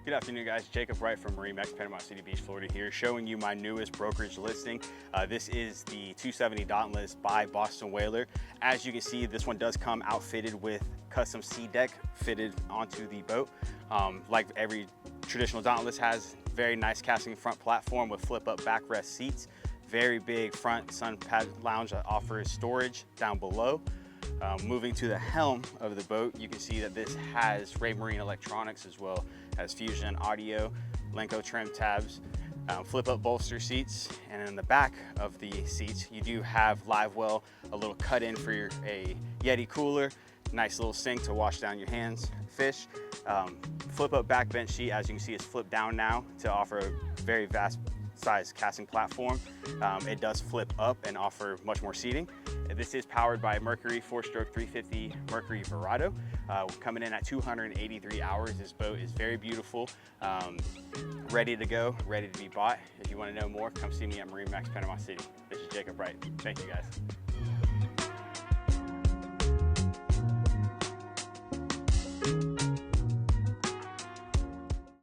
Good afternoon, guys. Jacob Wright from MarineMax, Panama City Beach, Florida here, showing you my newest brokerage listing. This is the 270 Dauntless by Boston Whaler. As you can see, this one does come outfitted with custom sea deck fitted onto the boat. Like every traditional Dauntless has, very nice casting front platform with flip-up backrest seats. Very big front sun pad lounge that offers storage down below. Moving to the helm of the boat, you can see that this has Raymarine electronics as well as Fusion audio, Lenco trim tabs, flip-up bolster seats, and in the back of the seats, you do have livewell, a little cut-in for a Yeti cooler, nice little sink to wash down your hands, fish. Flip-up back bench sheet, as you can see, is flipped down now to offer a very vast size casting platform. It does flip up and offer much more seating. This is powered by Mercury 4-stroke 350 Mercury Verado. Coming in at 283 hours. This boat is very beautiful, ready to go, ready to be bought. If you want to know more, come see me at MarineMax Panama City. This is Jacob Wright. Thank you, guys.